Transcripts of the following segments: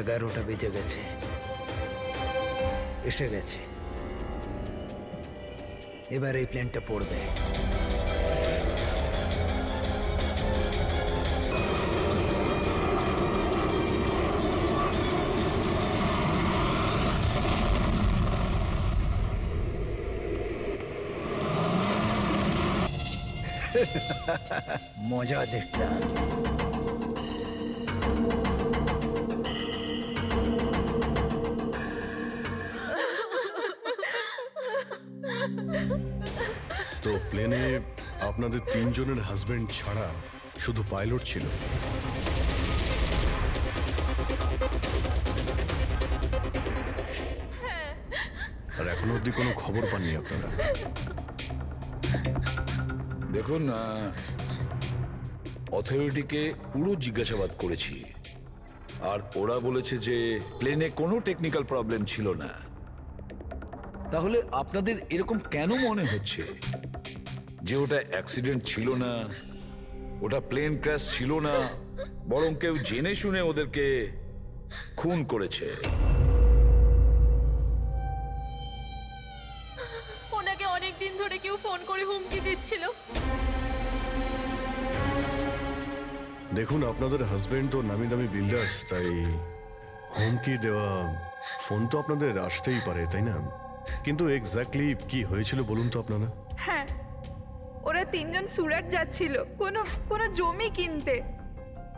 11টা বেজে গেছে, এসে গেছে। এবার এই প্লেনটা পড়বে। মজা দেখলাম। তো প্লেনে আপনাদের তিনজনের হাজবেন্ড ছাড়া শুধু পাইলট ছিল? আর এখনো অব্দি কোনো খবর পাননি আপনারা? দেখুন, অথরিটিকে পুরো জিজ্ঞাসাবাদ করেছি, আর ওরা বলেছে যে প্লেনে কোনো টেকনিক্যাল প্রবলেম ছিল না। তাহলে আপনাদের এরকম কেন মনে হচ্ছে যে ওটা অ্যাক্সিডেন্ট ছিল না, ওটা প্লেন ক্র্যাশ ছিল না, বরং কেউ জেনে শুনে ওদেরকে খুন করেছে? ওনাকে অনেক দিন ধরে কেউ ফোন করে হুমকি দিচ্ছিল। দেখুন, আপনাদের হাজবেন্ড তো নামি দামি বিল্ডার্স, তাই হুমকি দেওয়া ফোন তো আপনাদের আসতেই পারে, তাই না? কিন্তু এক্স্যাক্টলি কি হয়েছিল বলুন তো আপনারা। হ্যাঁ, ওরা তিনজন সুরাট যাচ্ছিল কোনো জমি কিনতে,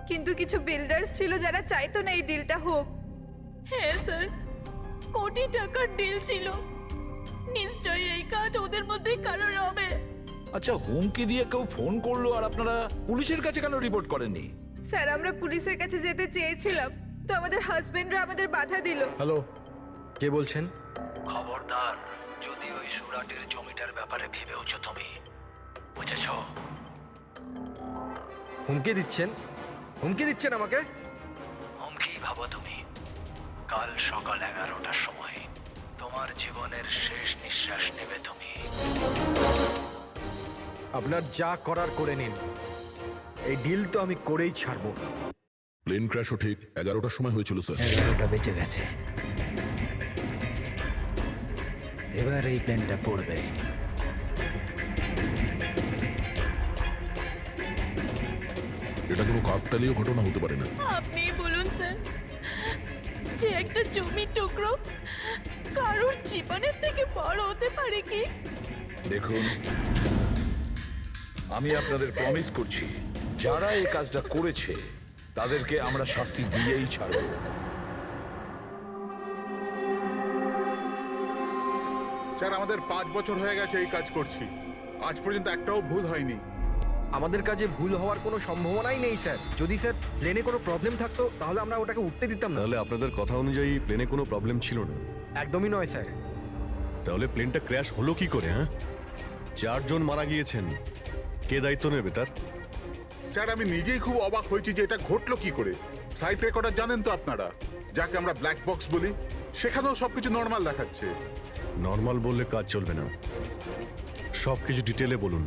কিন্তু কিছু বিল্ডার্স ছিল যারা চাইতো না এই ডিলটা হোক। হ্যাঁ স্যার, কোটি টাকার ডিল ছিল। নিশ্চয়ই এই কাজ ওদের মধ্যেই কারোর হবে। আচ্ছা, হুমকি দিয়ে কেউ ফোন করলো আর আপনারা পুলিশের কাছে কেন রিপোর্ট করেননি? স্যার, আমরা পুলিশের কাছে যেতে চেয়েছিলাম, তো আমাদের হাজবেন্ডরা আমাদের বাধা দিল। হ্যালো, কে বলছেন? খবরদার যদি ওই সুরাটের জমিটার ব্যাপারে ভেবেওছো তুমি, বুঝেছো? হুমকি দিচ্ছেন? হুমকি দিচ্ছেন আমাকে? হুমকি ভাবো তুমি। কাল সকাল 11টার সময় তোমার জীবনের শেষ নিঃশ্বাস নেবে তুমি। আপনার যা করার করে নিন, এই ডিল তো আমি করেই ছাড়বো। প্লেন ক্র্যাশও ঠিক 11টার সময় হয়েছিল স্যার। 11টা বেজে গেছে, এবার এই প্লেনটা পড়বে। এটা কোনো কাকতালীয় ঘটনা হতে পারে না। আপনি বলুন স্যার, যে একটা জমির টুকরো কারোর জীবনের থেকে বড় হতে পারে কি? দেখুন, আমি আপনাদের প্রমিস করছি, যারা এই কাজটা করেছে তাদেরকে আমরা শাস্তি দিয়েই ছাড়ব। স্যার, আমাদের 5 বছর হয়ে গেছে এই কাজ করছি, আজ পর্যন্ত একটাও ভুল হয়নি। আমাদের কাজে ভুল হওয়ার কোনো সম্ভাবনাই নেই স্যার। যদি স্যার প্লেনে কোনো প্রবলেম থাকতো তাহলে আমরা ওটাকে উঠতে দিতাম না। তাহলে আপনাদের কথা অনুযায়ী প্লেনে কোনো প্রবলেম ছিল না? একদমই নয় স্যার। তাহলে প্লেনটা ক্র্যাশ হলো কি করে? হ্যাঁ, 4 জন মারা গিয়েছেন, কে দায়িত্ব নেবে তার? স্যার, আমি নিজেই খুব অবাক হয়েছি যে এটা ঘটলো কি করে। ফ্লাইট রেকর্ডার জানেন তো আপনারা, যাকে আমরা ব্ল্যাক বক্স বলি, সেখানেও সবকিছু নর্মাল দেখাচ্ছে। নর্মাল বললে কাজ চলবে না, সব কিছু ডিটেলে বলুন,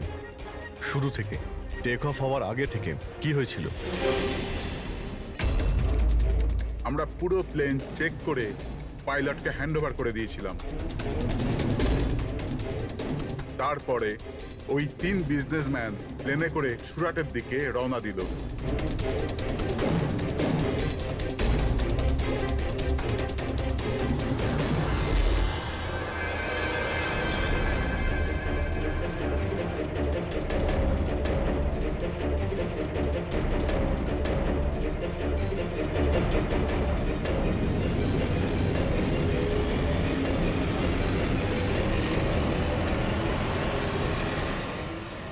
শুরু থেকে, টেক অফ হওয়ার আগে থেকে কি হয়েছিল? আমরা পুরো প্লেন চেক করে পাইলটকে হ্যান্ডওভার করে দিয়েছিলাম। তারপরে ওই 3 বিজনেসম্যান প্লেনে করে সুরাটের দিকে রওনা দিল।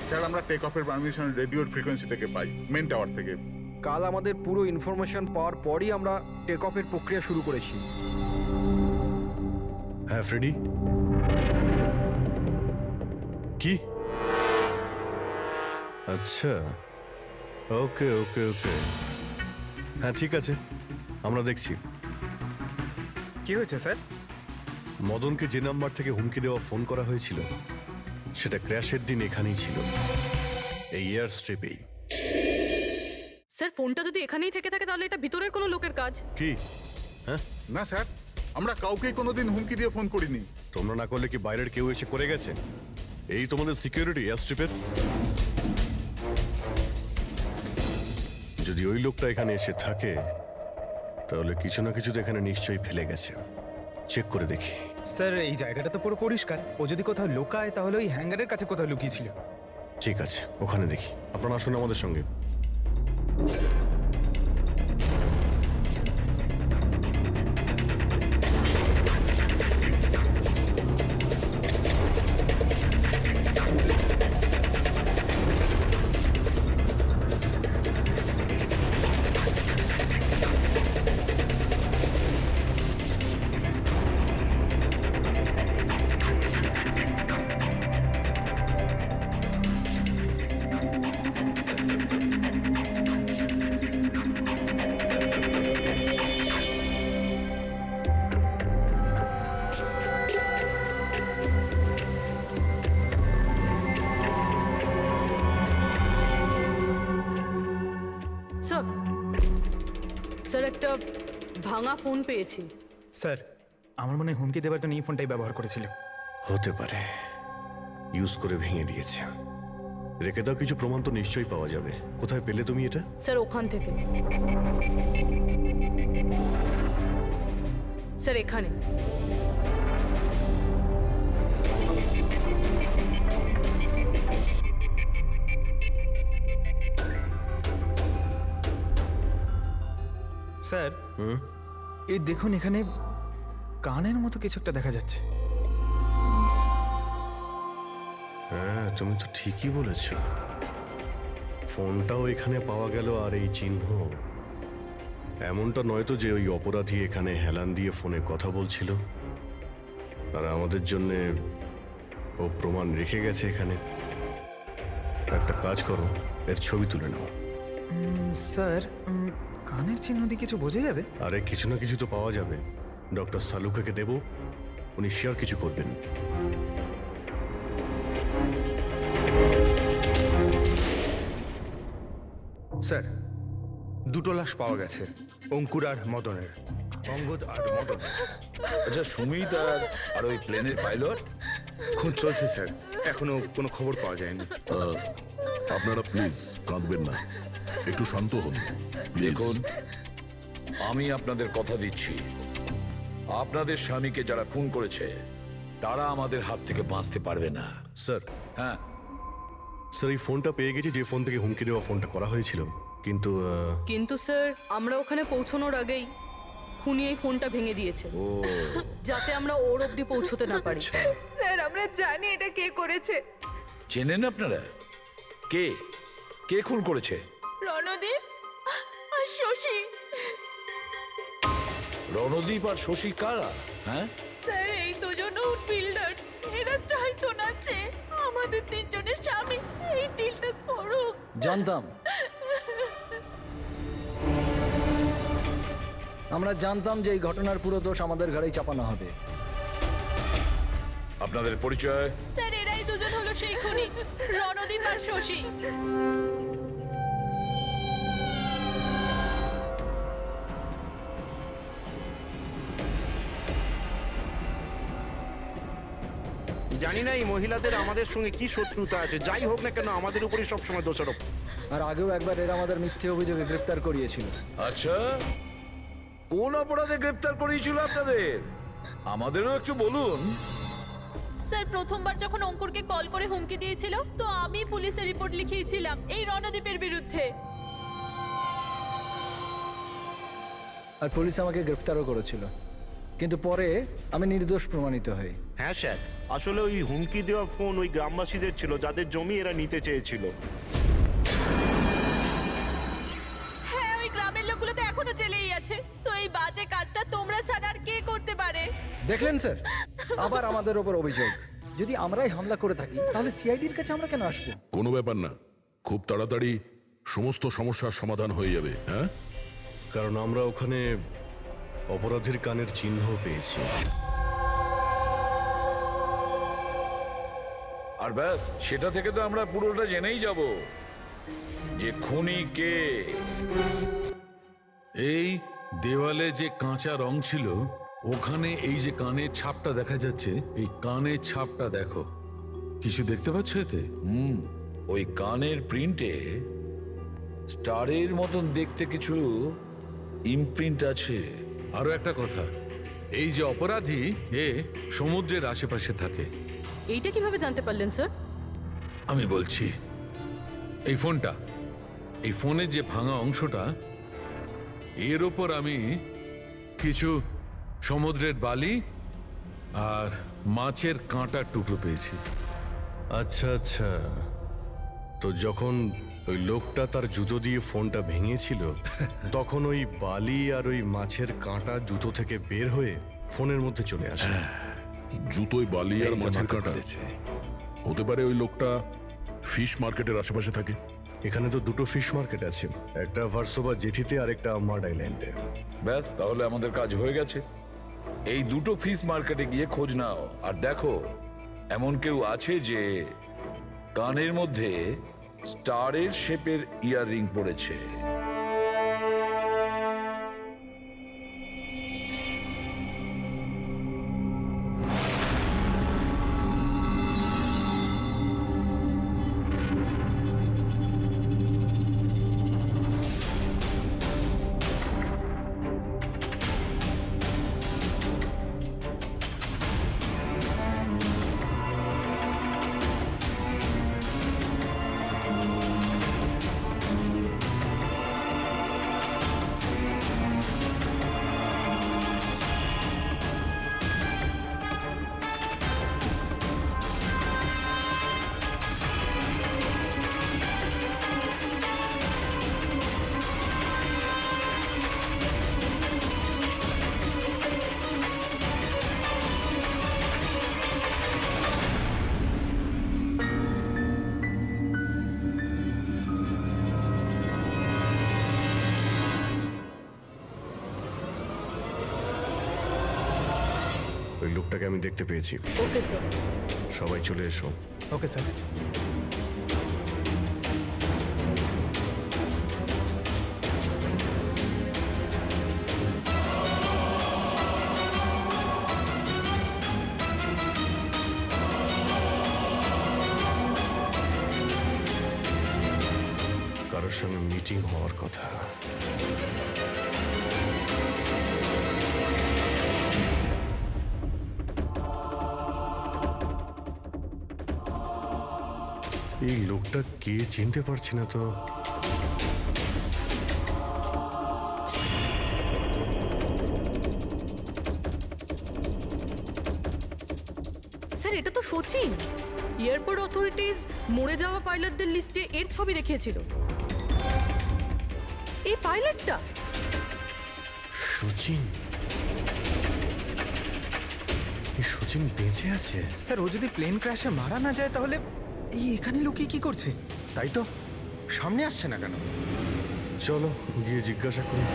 স্যার, আমরা টেক অফের পারমিশন রেডিওর ফ্রিকোয়েন্সি থেকে পাই, মেন টাওয়ার থেকে। কাল আমাদের পুরো ইনফরমেশন পাওয়ার পরই আমরা টেক অফের প্রক্রিয়া শুরু করেছি। হ্যাঁ ফ্রেডি, কি? আচ্ছা, ওকে ওকে ওকে, হ্যাঁ ঠিক আছে, আমরা দেখছি। কি হয়েছে স্যার? মদনকে যে নাম্বার থেকে হুমকি দেওয়া ফোন করা হয়েছিল সেটা ক্র্যাশের দিন এখানেই ছিল, এই এয়ার স্ট্রিপেই। স্যার, ফোনটা যদি এখানেই থেকে থাকে তাহলে এটা ভিতরের কোনো লোকের কাজ। কি হ্যাঁ না স্যার, আমরা কাউকেই কোনোদিন হুমকি দিয়ে ফোন করিনি। তোমরা না করলে কি বাইরের কেউ এসে করে গেছে? এই তোমাদের সিকিউরিটি এয়ারস্ট্রিপের? যদি ওই লোকটা এখানে এসে থাকে তাহলে কিছু না কিছু তো এখানে নিশ্চয়ই ফেলে গেছে। চেক করে দেখি। স্যার এই জায়গাটা তো পুরো পরিষ্কার, ও যদি কোথাও লুকায় তাহলে ওই হ্যাঙ্গারের কাছে কোথাও লুকিয়েছিল। ঠিক আছে, ওখানে দেখি। আপনারা আসুন আমাদের সঙ্গে। স্যার স্যার একটা ভাঙা ফোন পেয়েছি। স্যার আমার মনে হয় হুমকি দেওয়ার জন্য এই ফোনটাই ব্যবহার করেছিল। হতে পারে, ইউজ করে ভেঙে দিয়েছে। রেখে দাও, কিছু প্রমাণ তো নিশ্চয়ই পাওয়া যাবে। কোথায় পেলে তুমি এটা? স্যার ওখান থেকে। স্যার এখানে। স্যার এই দেখুন, এখানে কানের মতো কিছু একটা দেখা যাচ্ছে। হ্যাঁ, তুমি তো ঠিকই বলেছ। ফোনটাও এখানে পাওয়া গেল, আর এই চিহ্ন। এমনটা নয় তো যে ওই অপরাধী এখানে হেলান দিয়ে ফোনে কথা বলছিল আর আমাদের জন্য ও প্রমাণ রেখে গেছে এখানে। একটা কাজ করো, এর ছবি তুলে নাও। স্যার কানের চিহ্ন দিয়ে কিছু বোঝা যাবে? আরে কিছু না কিছু তো পাওয়া যাবে। ডক্টর সালুকাকে দেব, উনি শিওর কিছু করবেন। স্যার দুটো লাশ পাওয়া গেছে, অঙ্কুর আর মদনের। অঙ্গদ আর মদন। আচ্ছা, সুমিত আর ওই প্লেনের পাইলট? খুঁজ চলছে স্যার, এখনো কোনো খবর পাওয়া যায়নি। আপনারা প্লিজ কাঁদবেন না, একটু শান্ত হন প্লিজ। দেখুন, আমি আপনাদের কথা দিচ্ছি, আপনাদের স্বামীকে যারা খুন করেছে তারা আমাদের হাত থেকে বাঁচতে পারবে না। স্যার, হ্যাঁ, স্যার এই ফোনটা পেয়ে গেছি, যে ফোন থেকে হুমকি দেওয়া ফোনটা করা হয়েছিল। কিন্তু স্যার আমরা ওখানে পৌঁছানোর আগেই খুনি এই ফোনটা ভেঙে দিয়েছে, যাতে আমরা ওর অবধি পৌঁছতে না পারি। স্যার আমরা জানি এটা কে করেছে। চেনেন আপনারা কে কে খুন করেছে? রণদীপ আর শশী। রণদীপ আর শশী কারা? হ্যাঁ, স্যার এই দুজন উড বিল্ডার্স। এরা চাইতো না যে আমাদের তিনজনের স্বামী এই ডিলটা করুক। জানতাম, আমরা জানতাম যে এই ঘটনার পুরো দোষ আমাদের ঘাড়েই চাপানো হবে। আপনাদের পরিচয়? স্যার এরাই দুজন হলো সেই খুনি, রণদীপ আর শশী। জানি না এই মহিলাদের আমাদের সঙ্গে কি শত্রুতা আছে, যাই হোক না কেন আমাদের উপরই সবসময় দোষারোপ। আর আগেও একবার এরা আমাদের মিথ্যে অভিযোগে গ্রেফতার করিয়েছিল। আচ্ছা, কোন অপরাধে গ্রেফতার করিয়েছিল আপনাদের? আমাদেরও একটু বলুন। স্যার প্রথমবার যখন অঙ্কুরকে কল করে হুমকি দিয়েছিল, তো আমি পুলিশে রিপোর্ট লিখিয়েছিলাম এই রণদীপের বিরুদ্ধে। আর পুলিশ আমাকে গ্রেফতারও করেছিল, কিন্তু পরে আমি নির্দোষ প্রমাণিত হই। হ্যাঁ স্যার, আসলে ওই হুমকি দেওয়া ফোন ওই গ্রামবাসীদের ছিল যাদের জমি এরা নিতে চেয়েছিল। হ্যাঁ, ওই গ্রামের লোকগুলো তো এখনো জেলেই আছে। তো এই বাজে কাজটা তোমরা ছাড়া আর কে করতে পারে? দেখলেন স্যার, আবার আমাদের ওপর অভিযোগ। যদি আমরাই হামলা করে থাকি তাহলে সিআইডির কাছে আমরা কেন আসবো? কোনো ব্যাপার না, খুব তাড়াতাড়ি সমস্ত সমস্যার সমাধান হয়ে যাবে। হ্যাঁ, কারণ আমরা ওখানে অপরাধীর কানের চিহ্ন পেয়েছি। আর ব্যাস, সেটা থেকে তো আমরা পুরোটা জেনেই যাব যে খুনি কে। এই দেওয়ালে যে কাঁচা রং ছিল ওখানে এই যে কানের ছাপটা দেখা যাচ্ছে, এই কানের ছাপটা দেখো, কিছু দেখতে পাচ্ছ এতে? ওই কানের প্রিন্টে স্টারের মতন দেখতে কিছু ইমপ্রিন্ট আছে। আরো একটা কথা, এই যে অপরাধী এ সমুদ্রের আশেপাশে থাকে। এইটা কিভাবে জানতে পারলেন স্যার? আমি বলছি, এই ফোনটা, এই ফোনের যে ভাঙা অংশটা, এর ওপর আমি কিছু সমুদ্রের বালি আর মাছের কাঁটার টুকরো পেয়েছি। আচ্ছা আচ্ছা, তো যখন ওই লোকটা তার জুতো দিয়ে ফোনটা ভেঙেছিল তখন ওই বালি আর ওই মাছের কাঁটা জুতো থেকে বের হয়ে ফোনের মধ্যে চলে আসে। জুতোয় বালি আর এই তো মাছের মাথা কাঁটা খুলেছে। হতে পারে ওই লোকটা ফিশ মার্কেটের আশেপাশে থাকে। এখানে তো দুটো ফিশ মার্কেট আছে, একটা ভার্সোভা জেটিতে আর একটা আম্মার্ড আইল্যান্ডে। ব্যাস, তাহলে আমাদের কাজ হয়ে গেছে। এই দুটো ফিশ মার্কেটে গিয়ে খোঁজ নাও আর দেখো এমন কেউ আছে যে কানের মধ্যে স্টারের শেপের ইয়াররিং পড়েছে। ওই লোকটাকে আমি দেখতে পেয়েছি। Okay sir. সবাই চলে এসো। Okay sir. কারোর সঙ্গে মিটিং হওয়ার কথা। এই লোকটা কে চিনতে পারছি না তো। স্যার, এটা তো সচিন। এয়ারপোর্ট অথরিটিজ মরে যাওয়া পাইলটদের লিস্টে এর ছবি দেখিয়েছিল। এই পাইলটটা সচিন, এই সচিন বেঁচে আছে? স্যার, ও যদি প্লেন ক্র্যাশে মারা না যায় তাহলে এই এখানে লুকিয়ে কি করছে? তাই তো, সামনে আসছে না কেন? চলো গিয়ে জিজ্ঞাসা করি।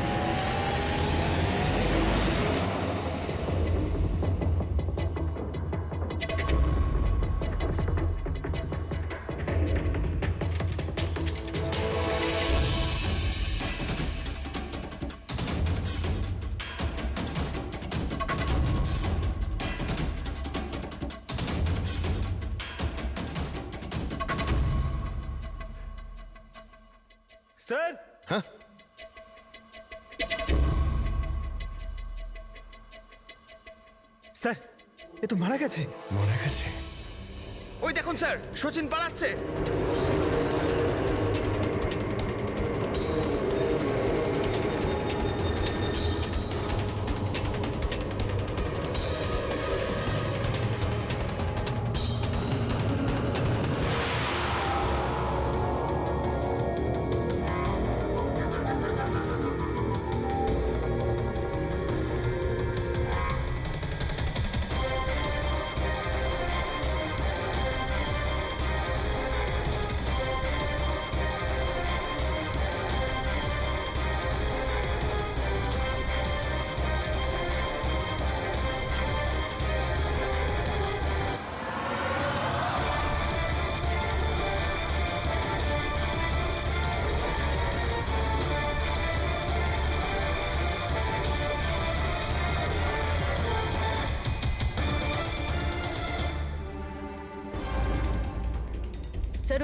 স্যার। হ্যাঁ, স্যার, এ তো মারা গেছে। মারা গেছে? ওই দেখুন স্যার, সচিন পালাচ্ছে।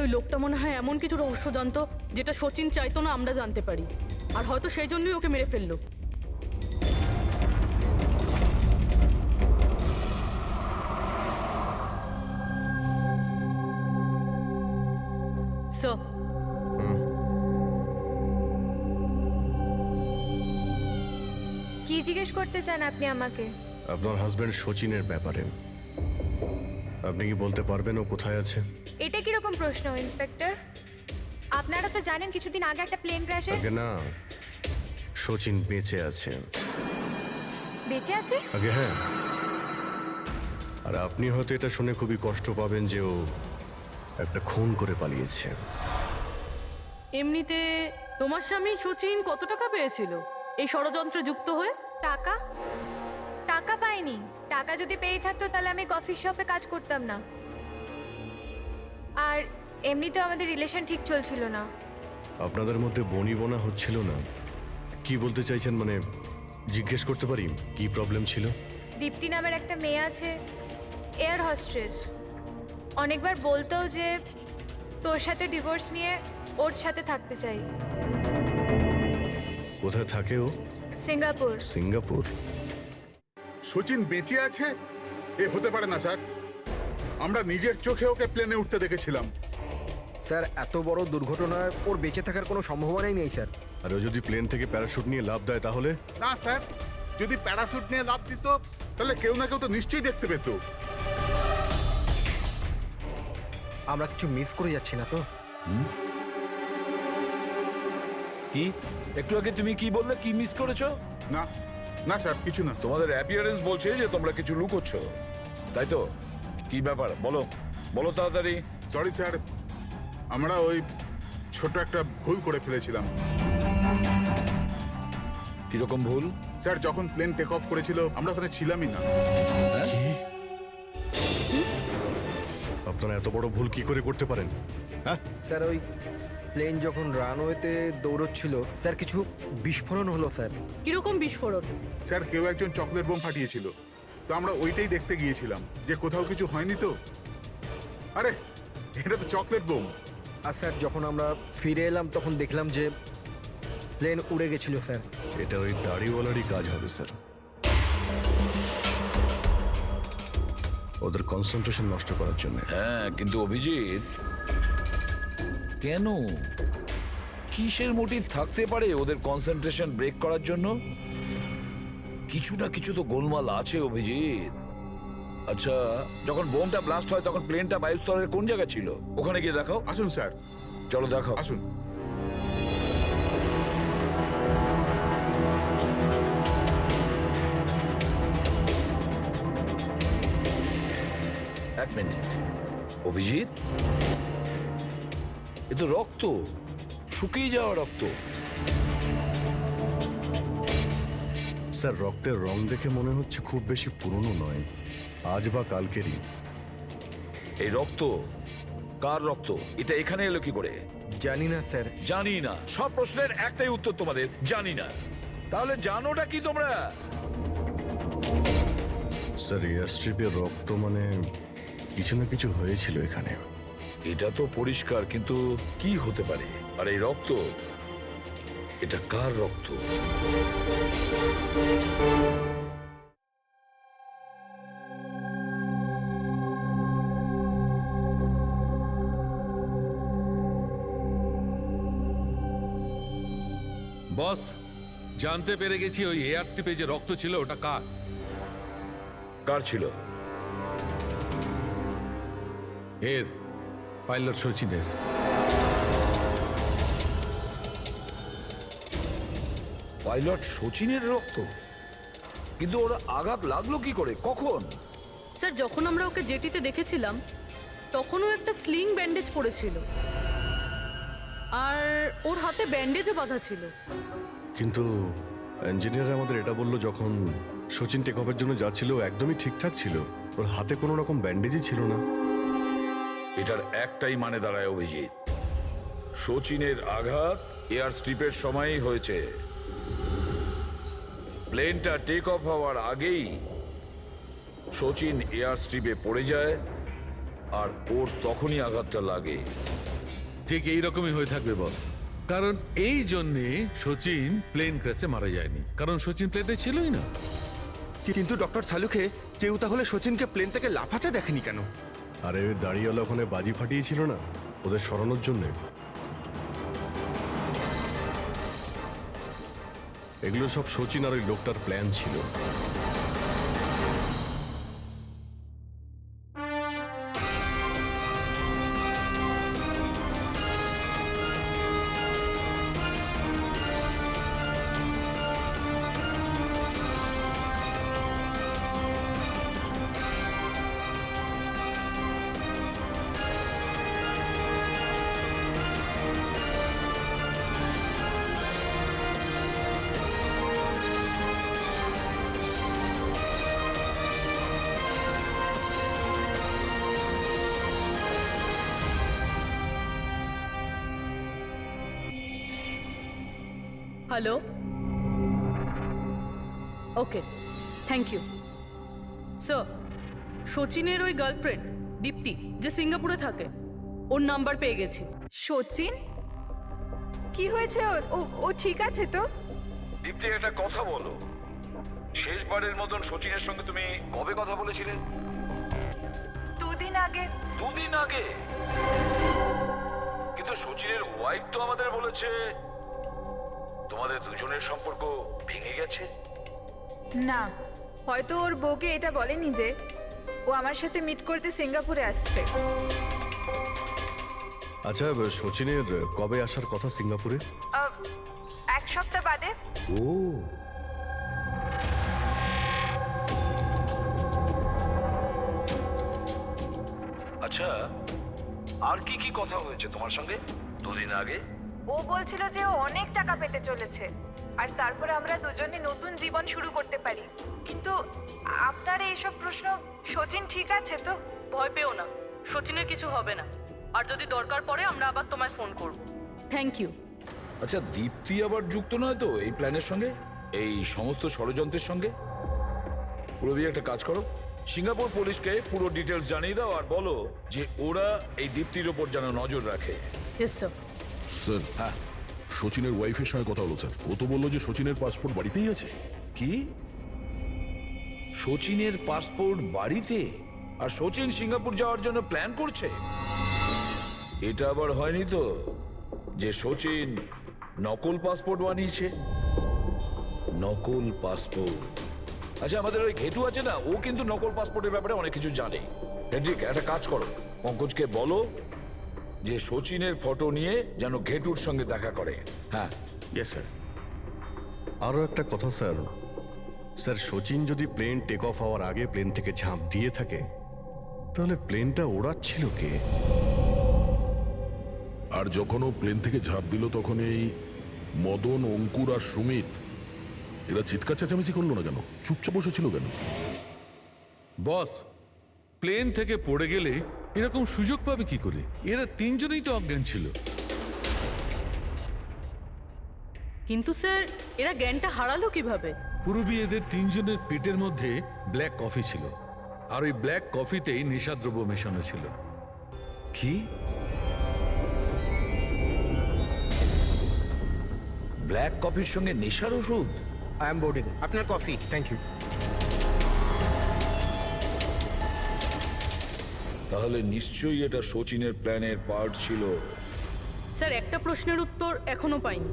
ওই লোকটা মনে হয় এমন কিছু রহস্য জানতো যেটা সচিন চাইতো না আমরা জানতে পারি, আর হয়তো সেই জন্যই ওকে মেরে ফেললো। স্যার, কি জিজ্ঞেস করতে চান আপনি আমাকে? আপনার হাজবেন্ড সচিনের ব্যাপারে আপনি কি বলতে পারবেন ও কোথায় আছে? এটা কিরকম প্রশ্ন ইন্সপেক্টর? আপনারা তো জানেন কিছুদিন আগে একটা প্লেন ক্র্যাশে। আগে না, সচিন বেঁচে আছে। বেঁচে আছে? আগে হ্যাঁ। আর আপনি হয়তো এটা শুনে খুবই কষ্ট পাবেন যে ও একটা খুন করে পালিয়েছে। এমনিতে তোমার স্বামী সচিন কত টাকা পেয়েছিল এই ষড়যন্ত্রে যুক্ত হয়ে? টাকা? টাকা পাইনি। টাকা যদি পেয়ে থাকতো তাহলে আমি কফি শপে কাজ করতাম না। আর এমনিতেও আমাদের রিলেশন ঠিক চলছিল না। আপনাদের মধ্যে বনিবনা হচ্ছিল না? কি বলতে চাইছেন, মানে জিজ্ঞেস করতে পারি কি প্রবলেম ছিল? দীপ্তি নামের একটা মেয়ে আছে, এয়ার হস্টেস। অনেকবার বলতো যে তোর সাথে ডিভোর্স নিয়ে ওর সাথে থাকতে চাই। কোথায় থাকে ও? সিঙ্গাপুর। সিঙ্গাপুর? সচিন বেঁচে আছে? এ হতে পারে না স্যার। আমরা নিজের চোখে ওকে প্লেনে উঠতে দেখেছিলাম। স্যার এত বড় দুর্ঘটনায় ওর বেঁচে থাকার কোনো সম্ভাবনাই নেই স্যার। আর ও যদি প্লেন থেকে প্যারাশুট নিয়ে লাফ দেয় তাহলে? না স্যার, যদি প্যারাশুট নিয়ে লাফ দিত তাহলে কেউ না কেউ তো নিশ্চয়ই দেখতে পেত। আমরা কিছু মিস করে যাচ্ছি না তো? কি একটু আগে তুমি কি বললে? কি মিস করেছো? না না স্যার, কিছু না। তোমাদের অ্যাপিয়ারেন্স বলছে যে তোমরা কিছু লুকোচ্ছ, তাই তো? কি ব্যাপার বলো, বলো তাড়াতাড়ি। সরি স্যার, আমরা ওই ছোট একটা ভুল করে ফেলেছিলাম। কিরকম ভুল? স্যার, যখন প্লেন টেক অফ করেছিল আমরা ওখানে ছিলামই না। আপনারা এত বড় ভুল কি করে করতে পারেন? হ্যাঁ স্যার ওই প্লেন যখন রানওয়েতে দৌড়চ্ছিল স্যার কিছু বিস্ফোরণ হলো স্যার। কিরকম বিস্ফোরণ? স্যার, কেউ একজন চকলেট বোম ফাটিয়েছিল, তো আমরা ওইটাই দেখতে গিয়েছিলাম যে কোথাও কিছু হয়নি তো। আরে এটা তো চকলেট বোম। আর স্যার যখন আমরা ফিরে এলাম তখন দেখলাম যে প্লেন উড়ে গেছিল স্যার। এটা ওই দাড়িওয়ালারই কাজ হবে স্যার। ওদের কনসেন্ট্রেশন নষ্ট করার জন্য। হ্যাঁ, কিন্তু অভিজিৎ, কেন? কিসের মোটিভ থাকতে পারে ওদের কনসেন্ট্রেশন ব্রেক করার জন্য? কিছু না কিছু তো গোলমাল আছে অভিজিৎ। আচ্ছা, যখন বোমটা ব্লাস্ট হয় তখন প্লেনটা বায়ুস্তরের কোন জায়গা ছিল? ওখানে গিয়ে দেখাও। আসুন স্যার। চলো দেখাও। আসুন। এক মিনিট অভিজিৎ, এ তো রক্ত, শুকিয়ে যাওয়া রক্ত। স্যার, রক্তের রং দেখে মনে হচ্ছে খুব বেশি পুরনো নয়, আজ বা কালকেরই। এই রক্ত কার রক্ত? এটা এখানে এলো কি করে? জানি না স্যার। জানি না? সব প্রশ্নের একটাই উত্তর তোমাদের, জানি না। তাহলে জানোটা কি তোমরা? স্যার, এয়ার স্ট্রিপের রক্ত মানে কিছু না কিছু হয়েছিল এখানে। এটা তো পরিষ্কার, কিন্তু কি হতে পারে? আর এই রক্ত, এটা কার রক্ত? বস, জানতে পেরে গেছি ওই এয়ার স্ট্রিপে যে রক্ত ছিল ওটা কার? কার ছিল? এর পাইলট সচিনের। পাইলট সচিনের রক্ত? কিন্তু ওরা আঘাত লাগলো কি করে, কখন? স্যার, যখন আমরা ওকে জেটিতে দেখেছিলাম তখনও একটা স্লিং ব্যান্ডেজ পড়েছিল, আর ওর হাতে ব্যান্ডেজও বাঁধা ছিল। কিন্তু ইঞ্জিনিয়ার আমাদের এটা বললো যখন সচিন টেক অফের জন্য যাচ্ছিল একদমই ঠিকঠাক ছিল, ওর হাতে কোনো রকম ব্যান্ডেজই ছিল না। এটার একটাই মানে দাঁড়ায় অভিজিৎ, সচিনের আঘাত এয়ার স্ট্রিপের সময়ই হয়েছে। প্লেনটা টেক অফ হওয়ার আগেই সচিন এয়ার স্ট্রিপে পড়ে যায়, আর ওর তখনই আঘাতটা লাগে। ঠিক এই রকমই হয়ে থাকবে বস। কারণ এই জন্যে সচিন প্লেন ক্র্যাশে মারা যায়নি, কারণ সচিন প্লেনে ছিলই না। কিন্তু ডক্টর সালুখে কেউ তাহলে সচিনকে প্লেন থেকে লাফাতে দেখেনি কেন? আরে ওই দাঁড়িয়েওয়ালা ওখানে বাজি ফাটিয়েছিল না ওদের সরানোর জন্যে। এগুলো সব সচিন আর ওই লোকটার প্ল্যান ছিল। Hello, okay, thank you sir. সচিনের ওই গার্লফ্রেন্ড দীপ্তি যে সিঙ্গাপুরে থাকে, ওর নাম্বার পেয়ে গেছি। সচিন কি হয়েছে ওর? ও ঠিক আছে তো? দীপ্তি, একটা কথা বলো, শেষবারের মতন সচিনের সঙ্গে তুমি কবে কথা বলেছিলে? 2 দিন আগে। 2 দিন আগে? কিন্তু সচিনের ওয়াইফ তো আমাদের বলেছে তোমাদের দুজনের সম্পর্ক ভেঙে গেছে। না, হয়তো ওর বউকে এটা বলেনি যে ও আমার সাথে মিট করতে সিঙ্গাপুরে আসছে। আচ্ছা, সচিনের কবে আসার কথা সিঙ্গাপুরে? 1 সপ্তাহ বাদে। ও, আচ্ছা, আর কি কি কথা হয়েছে তোমার সঙ্গে 2 দিন আগে? ও বলছিল যে ও অনেক টাকা পেতে চলেছে আর তারপরে আমরা দুজনে নতুন জীবন শুরু করতে পারি। কিন্তু আপনার এইসব প্রশ্ন, সচিন ঠিক আছে তো? ভয় পেও না, সচিনের কিছু হবে না। আর যদি দরকার পড়ে আমরা আবার তোমায় ফোন করব। Thank you. আচ্ছা, দীপ্তি আবার যুক্ত নয় তো এই প্ল্যানের সঙ্গে, এই সমস্ত ষড়যন্ত্রের সঙ্গে? পুরবি, একটা কাজ করো, সিঙ্গাপুর পুলিশকে পুরো ডিটেলস জানিয়ে দাও আর বলো যে ওরা এই দীপ্তির ওপর যেন নজর রাখে। Yes sir. স্যার, হ্যাঁ, সচিনের ওয়াইফের সঙ্গে কথা হলো স্যার। ও তো বললো যে সচিনের পাসপোর্ট বাড়িতেই আছে। কি? সচিনের পাসপোর্ট বাড়িতে? আর সচিন সিঙ্গাপুর যাওয়ার জন্য প্ল্যান করছে? এটা আবার হয়নি তো যে সচিন নকল পাসপোর্ট বানিয়েছে? নকল পাসপোর্ট? আচ্ছা, আমাদের ওই ঘেটু আছে না, ও কিন্তু নকল পাসপোর্টের ব্যাপারে অনেক কিছু জানে। হেড্রিক, একটা কাজ করো, পঙ্কজকে বলো যে সচিনের ফটো নিয়ে যেন ঘেটুর সঙ্গে দেখা করে। হ্যাঁ। Yes sir. আরও একটা কথা স্যার, সচিন যদি প্লেন টেক অফ হওয়ার আগে প্লেন থেকে ঝাঁপ দিয়ে থাকে, তাহলে প্লেনটা ওড়াচ্ছিল কে? আর যখন ও প্লেন থেকে ঝাঁপ দিল তখন এই মদন, অঙ্কুর আর সুমিত এরা চিৎকার চেঁচামেচি করলো না কেন? চুপচাপ বসেছিল কেন? বস, প্লেন থেকে পড়ে গেলে এরকম সুযোগ পাবে কি করে? এরা 3 জনেই তো অজ্ঞান ছিল। কিন্তু স্যার, এরা জ্ঞানটা হারালো কিভাবে? পুরবি, এদের 3 জনের পেটের মধ্যে ব্ল্যাক কফি ছিল, আর ওই ব্ল্যাক কফিতেই নেশাদ্রব্য মেশানো ছিল। কি? ব্ল্যাক কফির সঙ্গে নেশার ওষুধ? I am boarding. আপনার কফি। Thank you. তাহলে নিশ্চয়ই এটা সচিনের প্ল্যানের পার্ট ছিল। স্যার, একটা প্রশ্নের উত্তর এখনো পাইনি।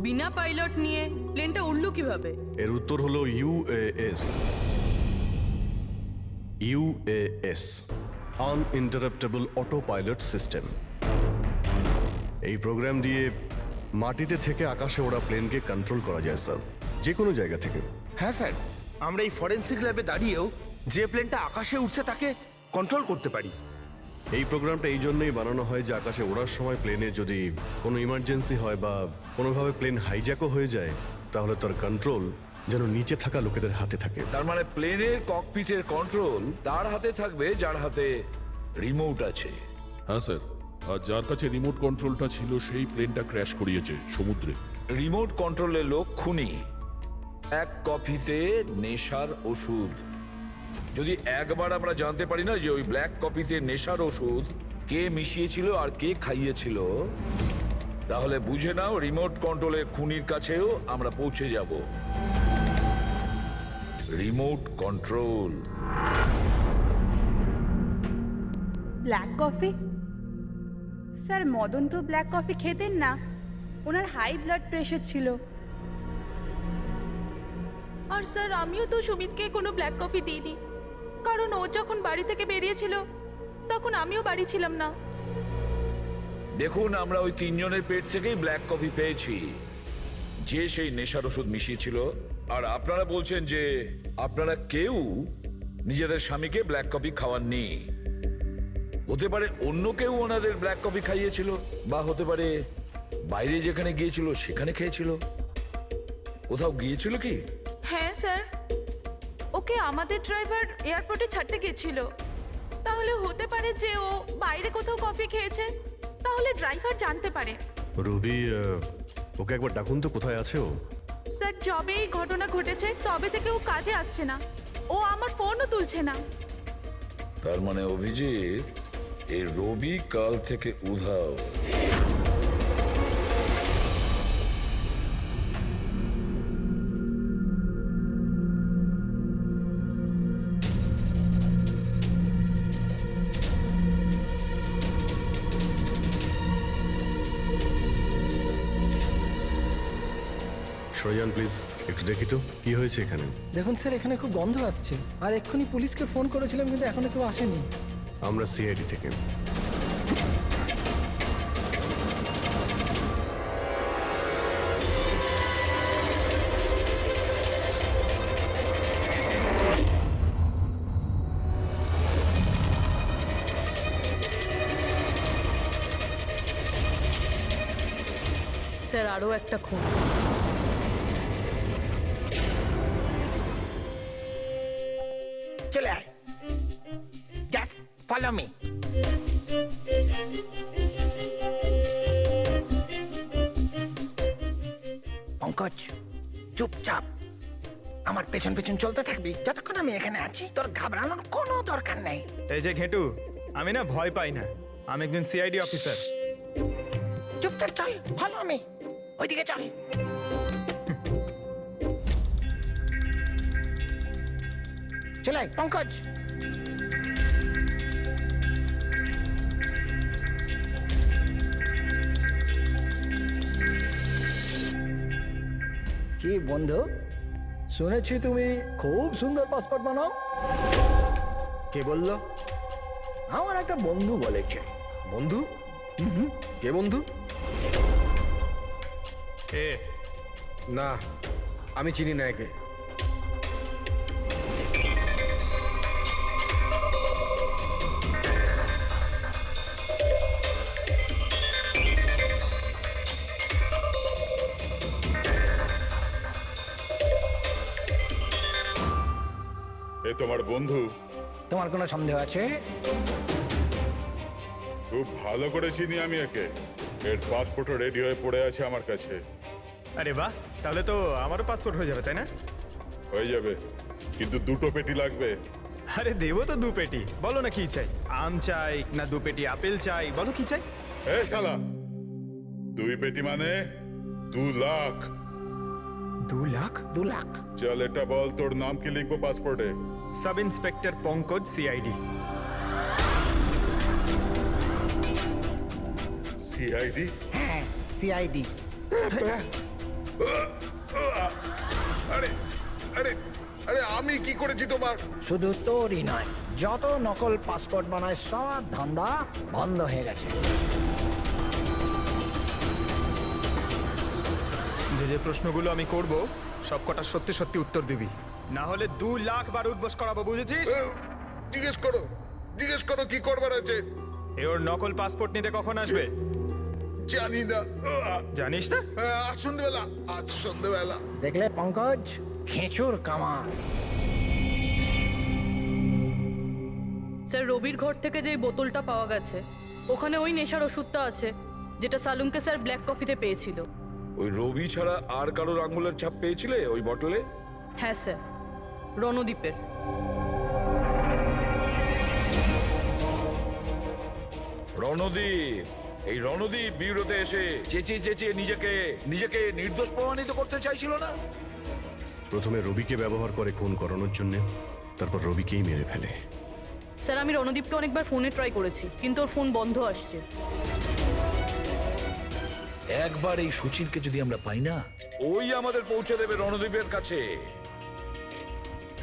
বিনা পাইলট নিয়ে প্লেনটা উড়লো কিভাবে? এর উত্তর হলো UAS. UAS, আনইন্টারাপ্টেবল auto pilot system. এই প্রোগ্রাম দিয়ে মাটিতে থেকে আকাশে ওড়া প্লেনকে কন্ট্রোল করা যায় স্যার, যে কোনো জায়গা থেকে। হ্যাঁ স্যার, আমরা এই ফরেন্সিক ল্যাবে দাঁড়িয়েও যে প্লেনটা আকাশে উঠছে তাকে কন্ট্রোল করতে পারি। এই প্রোগ্রামটা এই জন্যই বানানো হয় যে আকাশে ওড়ার সময় প্লেনে যদি কোনো ইমার্জেন্সি হয় বা কোনোভাবে প্লেন হাইজ্যাকও হয়ে যায়, তাহলে তার কন্ট্রোল যেন নিচে থাকা লোকেদের হাতে থাকে। তার মানে প্লেনের ককপিটের কন্ট্রোল তার হাতে থাকবে যার হাতে রিমোট আছে। হ্যাঁ স্যার, আর যার কাছে রিমোট কন্ট্রোলটা ছিল সেই প্লেনটা ক্র্যাশ করিয়েছে সমুদ্রে। রিমোট কন্ট্রোলের লোক খুনি। 1 কফিতে নেশার ওষুধ। যদি একবার আমরা জানতে পারি না যে ওই ব্ল্যাক কফিতে নেশার ওষুধ, কে মিশিয়েছিল আর কে খাইয়েছিল, তাহলে বুঝে নাও রিমোট কন্ট্রোলের খুনির কাছেও আমরা পৌঁছে যাব। Remote control. Black coffee? Sir Madan তো ব্ল্যাক কফি খেতেন না, ওনার হাই ব্লাড প্রেশার ছিল। আর স্যার আমিও তো সুমিতকে কোনো ব্ল্যাক কফি দিইনি, কারণ ও যখন বাড়ি থেকে বেরিয়েছিল তখন আমিও বাড়ি ছিলাম না। দেখুন, আমরা ওই তিনজনের পেট থেকেই ব্ল্যাক কফি পেয়েছি, যে সেই নেশার ওষুধ মিশিয়েছিল। আর আপনারা বলছেন যে আপনারা কেউ নিজেদের স্বামীকে ব্ল্যাক কফি খাওয়াননি। হতে পারে অন্য কেউ ওনাদের ব্ল্যাক কফি খাইয়েছিল, বা হতে পারে বাইরে যেখানে গিয়েছিল সেখানে খেয়েছিল। কোথাও গিয়েছিল কি? হ্যাঁ স্যার, ওকে আমাদের ড্রাইভার এয়ারপোর্টে ছাড়তে গেছিল। তাহলে হতে পারে যে ও বাইরে কোথাও কফি খেয়েছে, তাহলে ড্রাইভার জানতে পারে। রবি, ওকে একবার ডাকুন তো, কোথায় আছে ও? স্যার যবে এই ঘটনা ঘটেছে তবে থেকে ও কাজে আসছে না, ও আমার ফোনও তুলছে না। তার মানে অভিজিৎ, এই রবি কাল থেকে উধাও। শ্রয়ান প্লিজ একটু দেখি তো কি হয়েছে এখানে। দেখুন স্যার, এখানে খুব গন্ধ আসছে, আর এক্ষুনি পুলিশকে ফোন করেছিলাম কিন্তু এখনো কেউ আসেনি। আমরা সিআইডি থেকে। স্যার আরও একটা খুন। চলে আয়, জাস্ট ফলো মি। পঙ্কজ, চুপচাপ আমার পেছন পেছন চলতে থাকবি যতক্ষণ আমি এখানে আছি। তোর ঘাবড়ানোর কোনো দরকার নেই। এই যে ঘেটু, আমি না ভয় পাই না, আমি একজন সিআইডি অফিসার। চুপচাপ চল, ফলো মি, ওইদিকে চল। চলে আয়, পঙ্কজ। কি বন্ধু, শুনেছি তুমি খুব সুন্দর পাসপোর্ট বানাও। কে বললো? আমার একটা বন্ধু বলেছে। বন্ধু? কে বন্ধু? এ না, আমি চিনি না একে। এ তোমার বন্ধু? তোমার কোনো সন্দেহ আছে? খুব ভালো করে চিনি আমি একে। এর পাসপোর্টও রেডি হয়ে পড়ে আছে আমার কাছে। আরে বাহ, তাহলে তো আমারও পাসপোর্ট হয়ে যাবে, তাই না? হয়ে যাবে, কিন্তু দুটো পেটি লাগবে। আরে দেবো তো 2 পেটি। বলো না কি চাই, আম চাই না 2 পেটি আপেল চাই, বলো কি চাই। এ শালা, 2 পেটি মানে 2 লাখ। 2 লাখ? 2 লাখ? চল এটা বল, তোর নাম কি লিখবো পাসপোর্টে? Sub inspector Pankaj, CID. CID? হ্যাঁ, সিআইডি। আরে আরে আরে, আমি কি করেছি তোমার? শুধু তোরই নয়, যত নকল পাসপোর্ট বানায় সব ধান্দা বন্ধ হয়ে গেছে। যে যে প্রশ্নগুলো আমি করব সব কটা সত্যি সত্যি উত্তর দিবি, না হলে 2 লাখ বার উঠবস করাবো, বুঝেছিস? জিজ্ঞেস করো কি করবার আছে। এ ওর নকল পাসপোর্ট নিতে কখন আসবে? জানি না। জানিস না? আজ সন্ধ্যেবেলা। দেখলে পঙ্কজ, খেঁচুর কামাল। স্যার রবির ঘর থেকে যে বোতলটা পাওয়া গেছে, ওখানে ওই নেশার ওষুধটা আছে যেটা সালুনকে স্যার ব্ল্যাক কফিতে পেয়েছিল। ওই রবি ছাড়া আর কারোর আঙ্গুলের ছাপ পেয়েছিলে ওই বটলে? হ্যাঁ স্যার, রণদীপের। রণদীপ, এই রণদীপ বিউরোতে এসে চেঁচিয়ে চেঁচিয়ে নিজেকে নির্দোষ প্রমাণিত করতে চাইছিল না? প্রথমে রবিকে ব্যবহার করে খুন করানোর জন্য, তারপর রবিকেই মেরে ফেলে। স্যার আমি রণদীপকে অনেকবার ফোনে ট্রাই করেছি, কিন্তু ওর ফোন বন্ধ আসছে। একবার এই সচিনকে যদি আমরা পাই না, ওই আমাদের পৌঁছে দেবে রণদীপের কাছে।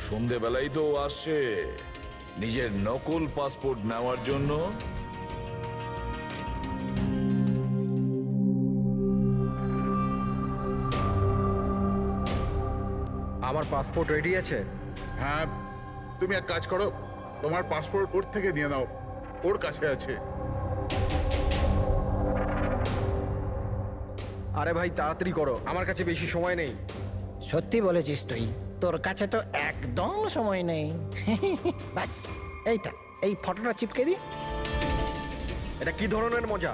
সন্ধেবেলাই তো ও আসছে নিজের নকল পাসপোর্ট নেওয়ার জন্য। আমার পাসপোর্ট রেডি আছে? হ্যাঁ, তুমি এক কাজ করো, তোমার পাসপোর্ট ওর থেকে নিয়ে নাও, ওর কাছে আছে। আরে ভাই তাড়াতাড়ি করো, আমার কাছে বেশি সময় নেই। সত্যি বলেছিস তুই, তোর কাছে তো একদম সময় নেই। বাস এইটা, এই ফটোটা চিপকে দি। এটা কি ধরনের মজা?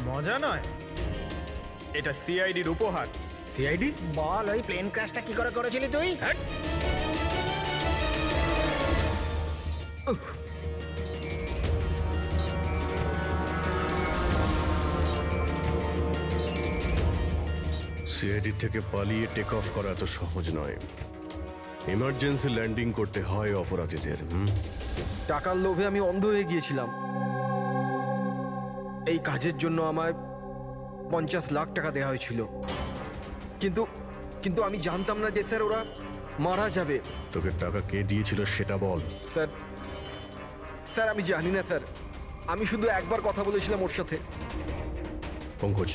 মজা নয়, এটা সিআইডির উপহার। সিআইডি? বল, ওই প্লেন ক্র্যাশটা কি করে করেছিলি তুই? সিআইডি থেকে পালিয়ে টেক অফ করা এত সহজ নয়। এমার্জেন্সি ল্যান্ডিং করতে হয় অপরাধীদের। টাকার লোভে আমি অন্ধ হয়ে গিয়েছিলাম। এই কাজের জন্য আমায় 50 লাখ টাকা দেওয়া হয়েছিল, কিন্তু আমি জানতাম না যে স্যার ওরা মারা যাবে। তোকে টাকা কে দিয়েছিল সেটা বল। স্যার আমি জানি না স্যার, আমি শুধু একবার কথা বলেছিলাম ওর সাথে। পঙ্কজ,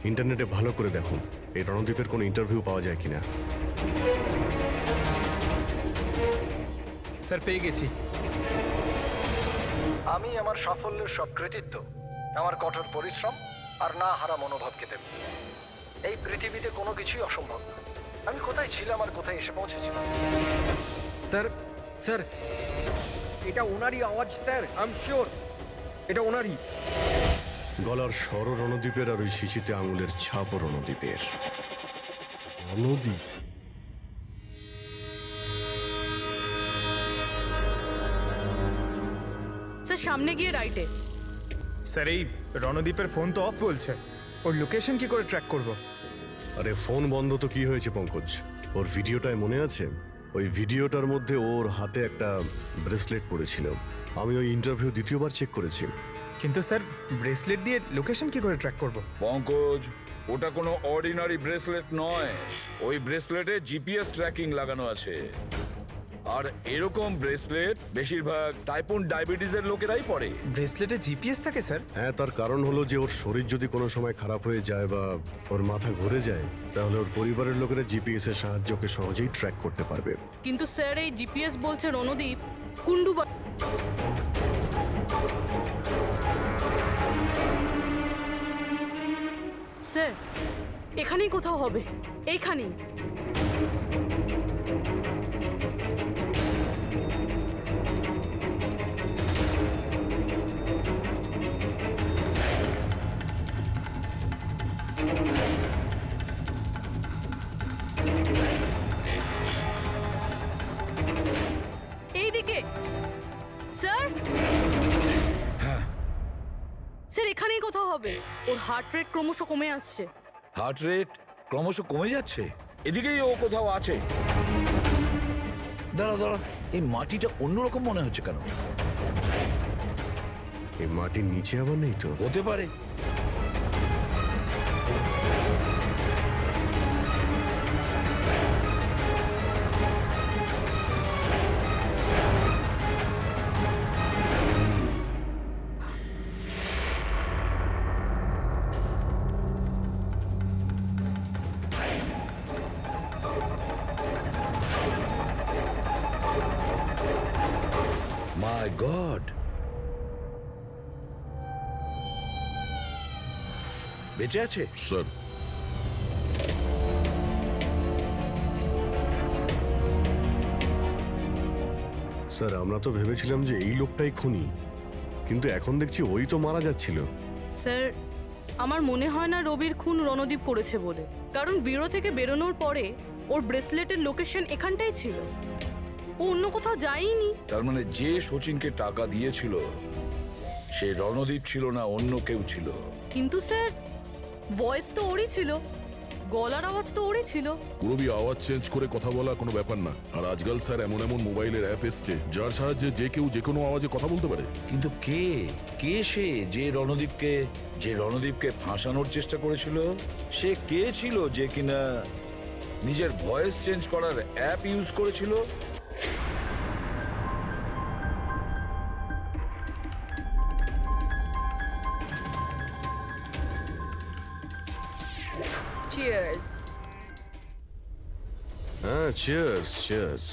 ইন্টারনেটে ভালো করে দেখুন এই রণদীপের কোনো ইন্টারভিউ পাওয়া যায় কিনা। স্যার পেয়ে গেছি। আমি আমার সাফল্যের সব কৃতিত্ব আমার কঠোর পরিশ্রম আর না হারা মনোভাবকে দেব। এই পৃথিবীতে কোনো কিছুই অসম্ভব না। আমি কোথায় ছিলাম আর কোথায় এসে পৌঁছেছিলাম। স্যার এটা ওনারই আওয়াজ স্যার, আই এম শিওর এটা ওনারই। গলার স্বর রণদীপের আর ওই শিশিতে আঙুলের ছাপও রণদীপের। রণদীপ স্যার সামনে গিয়ে রাইটে। স্যার এই রণদীপের ফোন তো অফ বলছে, ওর লোকেশন কি করে ট্র্যাক করব? আরে ফোন বন্ধ তো কি হয়েছে পঙ্কজ, ওর ভিডিওটায় মনে আছে? ওই ভিডিওটার মধ্যে ওর হাতে একটা ব্রেসলেট পড়েছিল। আমি ওই ইন্টারভিউ দ্বিতীয়বার চেক করেছি। কিন্তু স্যার ব্রেসলেট দিয়ে লোকেশন কি করে ট্র্যাক করব? পঙ্কজ, ওটা কোনো অর্ডিনারি ব্রেসলেট নয়। ওই ব্রেসলেটে জিপিএস ট্র্যাকিং লাগানো আছে। আর এরকম ব্রেসলেট বেশিরভাগ টাইপ 1 ডায়াবেটিসের লোকেরাই পরে। ব্রেসলেটে জিপিএস থাকে স্যার? হ্যাঁ, তার কারণ হলো যে ওর শরীর যদি কোনো সময় খারাপ হয়ে যায় বা ওর মাথা ঘুরে যায়, তাহলে ওর পরিবারের লোকেরা জিপিএস এর সাহায্যকে সহজেই ট্র্যাক করতে পারবে। কিন্তু স্যার এই জিপিএস বলছে রণদীপ কুন্ডু। স্যার এখানেই কোথাও হবে, এইখানেই। এইদিকে স্যার। স্যার এখানেই কোথাও হবে। ওর হার্ট রেট ক্রমশ কমে আসছে। হার্ট রেট ক্রমশ কমে যাচ্ছে? এদিকেই ও কোথাও আছে। দাঁড়া, এই মাটিটা অন্যরকম মনে হচ্ছে কেন? এই মাটির নিচে আবার নেই তো? হতে পারে। মাই গড, বেঁচে আছে? স্যার স্যার, আমরা তো ভেবেছিলাম যে এই লোকটাই খুনি, কিন্তু এখন দেখছি ওই তো মারা যাচ্ছিল। স্যার আমার মনে হয় না রবির খুন রণদীপ করেছে বলে, কারণ ব্যুরো থেকে বেরোনোর পরে ওর ব্রেসলেটের লোকেশন এখানটাই ছিল, ও অন্য কোথাও যায়নি। তার মানে যে সচিনকে টাকা দিয়েছিল সে রণদীপ ছিল না, অন্য কেউ ছিল। কিন্তু স্যার ভয়েস তো ওরই ছিল, গলার আওয়াজ তো ওরই ছিল। পুরবি আওয়াজ চেঞ্জ করে কথা বলা কোনো ব্যাপার না। আর আজকাল স্যার এমন এমন মোবাইলের অ্যাপ এসছে যার সাহায্যে যে কেউ যে কোনো আওয়াজে কথা বলতে পারে। কিন্তু কে কে সে যে রণদীপকে ফাঁসানোর চেষ্টা করেছিল? সে কে ছিল যে কিনা নিজের ভয়েস চেঞ্জ করার অ্যাপ ইউজ করেছিল? চিয়ার্স। হ্যাঁ, চিয়ার্স চিয়ার্স।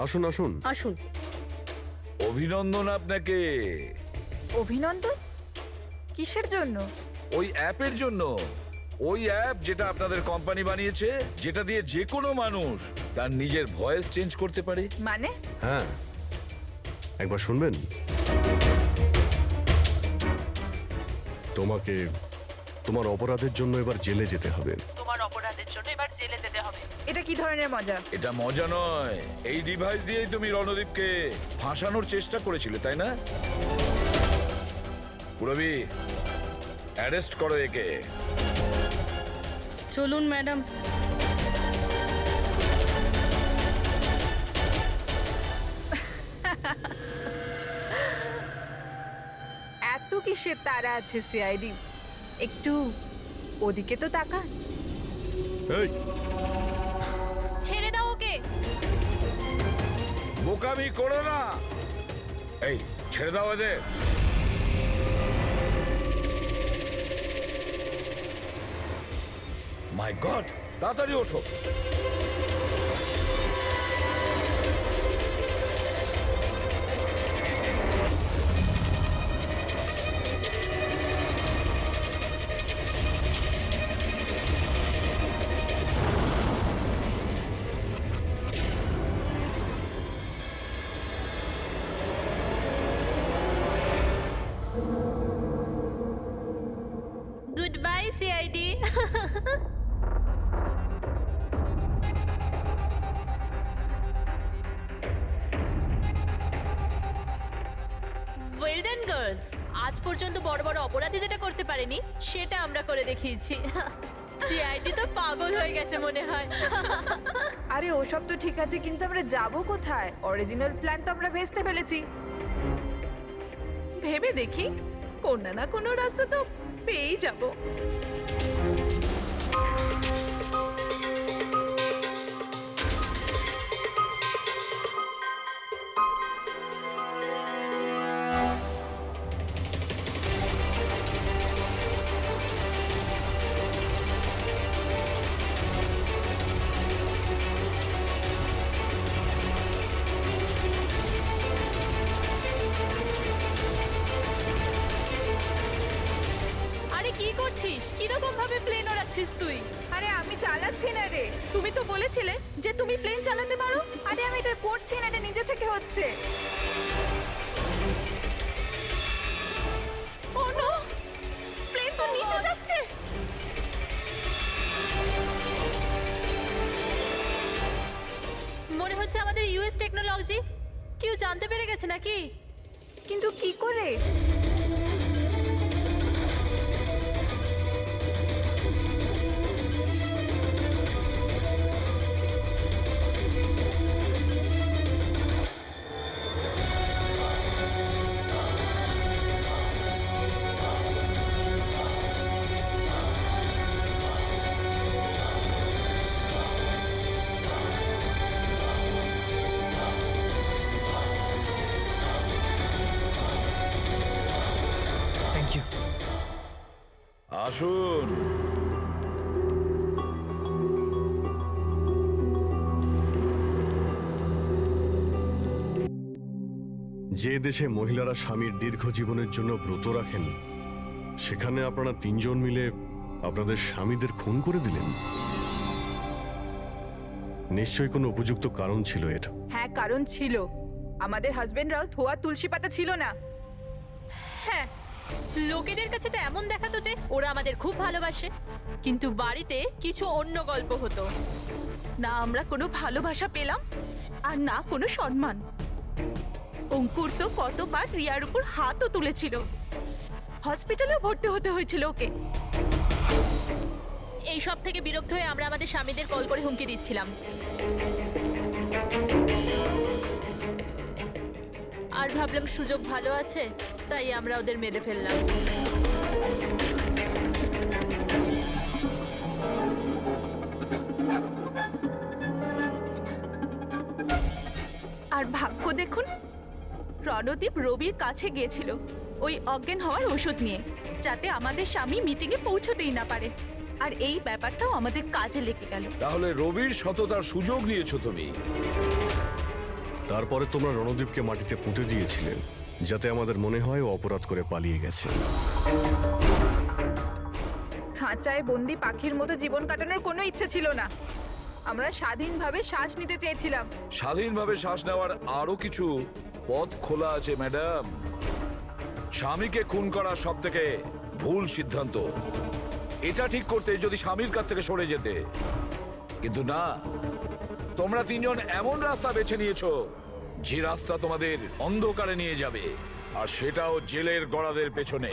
আসুন আসুন। আসুন। অভিনন্দন আপনাকে। অভিনন্দন? কিসের জন্য? ওই অ্যাপের জন্য। ওই অ্যাপ যেটা আপনাদের কোম্পানি বানিয়েছে, যেটা দিয়ে যে কোনো মানুষ তার নিজের ভয়েস চেঞ্জ করতে পারে। মানে? হ্যাঁ, একবার শুনবেন? তোমাকে তোমার অপরাধের জন্য এবার জেলে যেতে হবে। তোমার অপরাধের জন্য এবার জেলে যেতে হবে। এটা কি ধরনের মজা? এটা মজা নয়। এই ডিভাইস দিয়েই তুমি রণদীপকে ফাঁসানোর চেষ্টা করেছিলে, তাই না? পুরবি, অ্যারেস্ট করো একে। চলুন ম্যাডাম। এত কিসের তারা আছে সিআইডি? একটু ওদিকে তো তাকান। এই, ছেড়ে দাও ওকে। বোকামি করো না। এই, ছেড়ে দাও এদের। মাই গড, তাড়াতাড়ি ওঠো। Good bye CID. Well done girls. আজ পর্যন্ত বড় বড় অপরাধী যেটা করতে পারেনি সেটা আমরা করে দেখিয়েছি। সিআইডি তো পাগল হয়ে গেছে মনে হয়। আরে ওসব তো ঠিক আছে, কিন্তু আমরা যাব কোথায়? অরিজিনাল প্ল্যান তো আমরা ভেস্তে ফেলেছি। ভেবে দেখি, কোনো না কোনো রাস্তা তো পেয়েই যাব। আরে কি করছিস? কিরকম ভাবে প্লেন ওড়াচ্ছিস তুই? আরে আমি চালাচ্ছি না রে। তুমি তো বলেছিলে যে তুমি প্লেন চালাতে পারো। আরে আমি এটা করছি না, এটা নিজে থেকে হচ্ছে। ও নো, প্লেন তো নিচে যাচ্ছে। মনে হচ্ছে আমাদের ইউএস টেকনোলজি কেউ জানতে পেরে গেছে নাকি? কিন্তু কি করে? Thank you. আসুন। যে দেশে মহিলারা স্বামীর দীর্ঘ জীবনের জন্য ব্রত রাখেন, সেখানে আপনারা তিনজন মিলে আপনাদের স্বামীদের খুন করে দিলেন। নিশ্চয়ই কোনো উপযুক্ত কারণ ছিল এর। হ্যাঁ, কারণ ছিল। আমাদের হাজবেন্ডরাও ধোয়া তুলসী পাতা ছিল না। হ্যাঁ, লোকেদের কাছে তো এমন দেখাতো যে ওরা আমাদের খুব ভালোবাসে, কিন্তু বাড়িতে কিছু অন্য গল্প হতো। না আমরা কোনো ভালোবাসা পেলাম, আর না কোনো সম্মান। অঙ্কুর তো কতবার রিয়ার উপর হাতও তুলেছিল, হসপিটালেও ভর্তি হতে হয়েছিল ওকে। এই সব থেকে বিরক্ত হয়ে আমরা আমাদের স্বামীদের কল করে হুমকি দিচ্ছিলাম। আর ভাবলাম সুযোগ ভালো আছে, তাই আমরা ওদের মেরে ফেললাম। আর ভাগ্য দেখুন, রণদীপ রবির কাছে গিয়েছিল ওই অজ্ঞান হওয়ার ওষুধ নিয়ে, যাতে আমাদের স্বামী মিটিংয়ে পৌঁছতেই না পারে। আর এই ব্যাপারটাও আমাদের কাজে লেগে গেল। তাহলে রবির সততার সুযোগ নিয়েছো তুমি। তারপরে তোমরা রণদীপকে মাটিতে পুঁতে দিয়েছিলে, যাতে আমাদের মনে হয় ও অপরাধ করে পালিয়ে গেছে। খাঁচায় বন্দি পাখির মতো জীবন কাটানোর কোনো ইচ্ছে ছিল না। আমরা স্বাধীনভাবে শ্বাস নিতে চেয়েছিলাম। স্বাধীনভাবে শ্বাস নেওয়ার আরো কিছু পথ খোলা আছে ম্যাডাম। স্বামীকে খুন করা সব থেকে ভুল সিদ্ধান্ত। এটা ঠিক করতে যদি স্বামীর কাছ থেকে সরে যেতে, কিন্তু না, তোমরা তিনজন এমন রাস্তা বেছে নিয়েছো যে রাস্তা তোমাদের অন্ধকারে নিয়ে যাবে, আর সেটাও জেলের গড়াদের পেছনে।